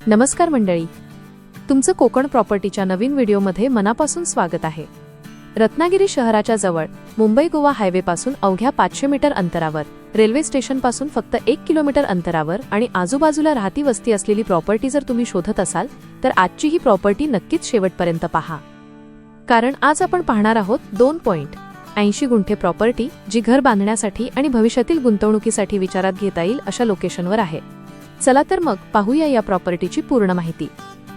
नमस्कार मंडळी, तुमचं कोकण प्रॉपर्टीच्या नवीन व्हिडिओमध्ये मनापासून स्वागत आहे। रत्नागिरी शहराच्या जवळ मुंबई गोवा हायवेपासून अवघ्या 500 मीटर अंतरावर, रेल्वे स्टेशनपासून फक्त 1 किलोमीटर अंतरावर आणि आजूबाजूला राहती वस्ती असलेली प्रॉपर्टी जर तुम्ही शोधत असाल तर आजची ही प्रॉपर्टी नक्कीच शेवटपर्यंत पहा, कारण आज आपण पाहणार आहोत 2.80 गुंठे प्रॉपर्टी जी घर बांधण्यासाठी आणि भविष्यातील गुंतवणुकीसाठी विचारात घेता येईल अशा लोकेशनवर आहे। चला तर मग पाहूया या प्रॉपर्टीची पूर्ण माहिती।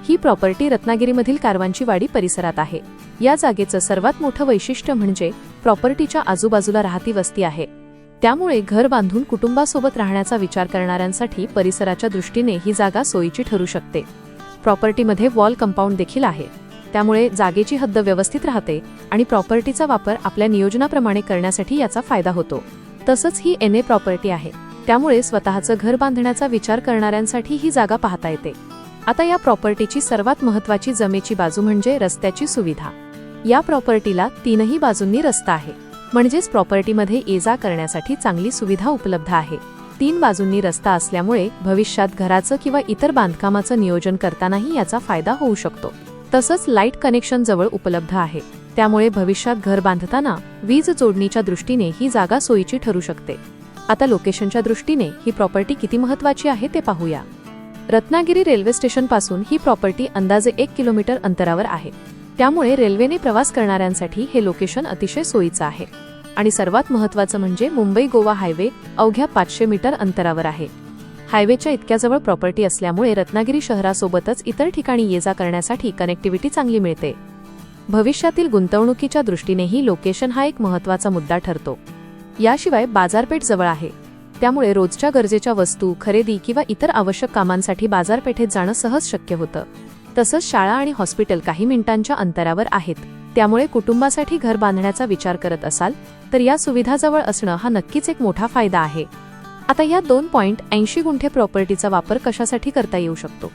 ही प्रॉपर्टी रत्नागिरीमधील कारवांची वाडी परिसरात आहे। या जागेचं सर्वात मोठं वैशिष्ट्य म्हणजे प्रॉपर्टीच्या आजूबाजूला राहती वस्ती आहे, त्यामुळे घर बांधून कुटुंबासोबत राहण्याचा विचार करणाऱ्यांसाठी परिसराच्या दृष्टीने ही जागा सोयीची ठरू शकते। प्रॉपर्टीमध्ये वॉल कंपाऊंड देखील आहे, त्यामुळे जागेची हद्द व्यवस्थित राहते आणि प्रॉपर्टीचा वापर आपल्या नियोजनाप्रमाणे करण्यासाठी याचा फायदा होतो। तसंच ही NA प्रॉपर्टी आहे, त्यामुळे स्वतःचं घर बांधण्याचा विचार करणाऱ्यांसाठी ही जागा पाहता येते। आता या प्रॉपर्टीची सर्वात महत्त्वाची जमेची बाजू म्हणजे रस्त्याची सुविधा। या प्रॉपर्टीला तीनही बाजूंनी रस्ता आहे, म्हणजेच प्रॉपर्टीमध्ये ये-जा करण्यासाठी चांगली सुविधा उपलब्ध आहे। 3 बाजूंनी रस्ता असल्यामुळे भविष्यात घराचं किंवा इतर बांधकामाचं नियोजन करतानाही याचा फायदा होऊ शकतो। तसंच लाईट कनेक्शन जवळ उपलब्ध आहे, त्यामुळे भविष्यात घर बांधताना वीज जोडणीच्या दृष्टीने ही जागा सोयीची ठरू शकते। आता लोकेशनच्या दृष्टीने ही प्रॉपर्टी किती महत्त्वाची आहे ते पाहूया। रत्नागिरी रेल्वे स्टेशनपासून ही प्रॉपर्टी अंदाजे 1 किलोमीटर अंतरावर आहे, त्यामुळे रेल्वेने प्रवास करणाऱ्यांसाठी हे लोकेशन अतिशय सोयीचं आहे। आणि सर्वात महत्त्वाचं म्हणजे मुंबई गोवा हायवे अवघ्या 500 मीटर अंतरावर आहे। हायवेच्या इतक्या जवळ प्रॉपर्टी असल्यामुळे रत्नागिरी शहरासोबतच इतर ठिकाणी ये-जा करण्यासाठी कनेक्टिव्हिटी चांगली मिळते। भविष्यातील गुंतवणुकीच्या दृष्टीनेही लोकेशन हा एक महत्त्वाचा मुद्दा ठरतो। याशिवाय बाजारपेठ जवळ आहे, त्यामुळे रोजच्या गरजेच्या वस्तू खरेदी किंवा इतर आवश्यक कामांसाठी बाजारपेठेत जाणं सहज शक्य होतं। तसंच शाळा आणि हॉस्पिटल काही मिनिटांच्या अंतरावर आहेत, त्यामुळे कुटुंबासाठी घर बांधण्याचा विचार करत असाल तर या सुविधा जवळ असणं हा नक्कीच एक मोठा फायदा आहे। आता या 2.80 गुंठे प्रॉपर्टीचा वापर कशासाठी करता येऊ शकतो?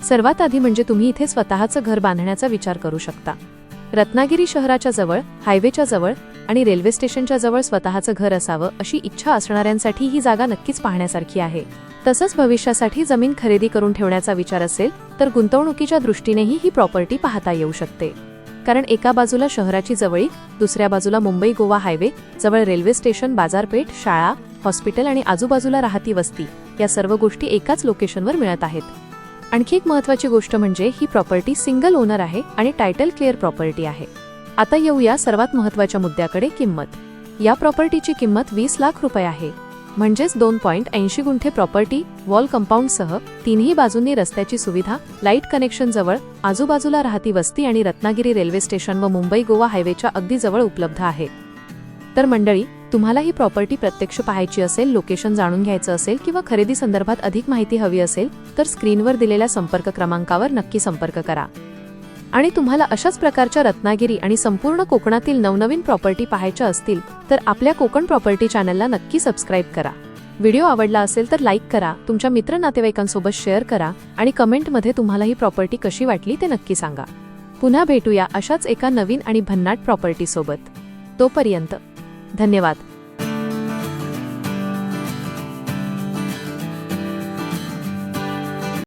सर्वात आधी म्हणजे तुम्ही इथे स्वतःचं घर बांधण्याचा विचार करू शकता। रत्नागिरी शहराच्या जवळ, हायवेच्या जवळ आणि रेल्वे स्टेशनच्या जवळ स्वतःचं घर असावं अशी इच्छा असणाऱ्यांसाठी ही जागा नक्कीच पाहण्यासारखी आहे। तसंच भविष्यासाठी जमीन खरेदी करून ठेवण्याचा विचार असेल तर गुंतवणुकीच्या दृष्टीनेही ही प्रॉपर्टी पाहता येऊ शकते, कारण एका बाजूला शहराची जवळीक, दुसऱ्या बाजूला मुंबई गोवा हायवे, जवळ रेल्वे स्टेशन, बाजारपेठ, शाळा, हॉस्पिटल आणि आजूबाजूला राहती वस्ती या सर्व गोष्टी एकाच लोकेशनवर मिळत आहेत। आणखी एक महत्त्वाची गोष्ट म्हणजे ही प्रॉपर्टी सिंगल ओनर आहे आणि टायटल क्लिअर प्रॉपर्टी आहे। आता येऊया सर्वात महत्त्वाच्या मुद्द्याकडे, किंमत। या प्रॉपर्टीची किंमत 20 लाख रुपये आहे, म्हणजेच 2.80 गुंठे प्रॉपर्टी वॉल कंपाऊंडसह, तीनही बाजूंनी रस्त्याची सुविधा, लाईट कनेक्शन जवळ, आजूबाजूला राहती वस्ती आणि रत्नागिरी रेल्वे स्टेशन व मुंबई गोवा हायवेच्या अगदी जवळ उपलब्ध आहे। तर मंडळी, तुम्हाला ही प्रॉपर्टी प्रत्यक्ष पाहायची असेल, लोकेशन जाणून घ्यायचं असेल किंवा खरेदी संदर्भात अधिक माहिती हवी असेल तर स्क्रीनवर दिलेल्या संपर्क क्रमांकावर नक्की संपर्क करा। आणि तुम्हाला अशाच प्रकारच्या रत्नागिरी आणि संपूर्ण कोकणातील नवनवीन प्रॉपर्टी पाहायच्या असतील तर आपल्या कोकण प्रॉपर्टी चॅनलला नक्की सबस्क्राईब करा। व्हिडिओ आवडला असेल तर लाईक करा, तुमच्या मित्र नातेवाईकांसोबत शेअर करा आणि कमेंटमध्ये तुम्हाला ही प्रॉपर्टी कशी वाटली ते नक्की सांगा। पुन्हा भेटूया अशाच एका नवीन आणि भन्नाट प्रॉपर्टी सोबत। तोपर्यंत धन्यवाद।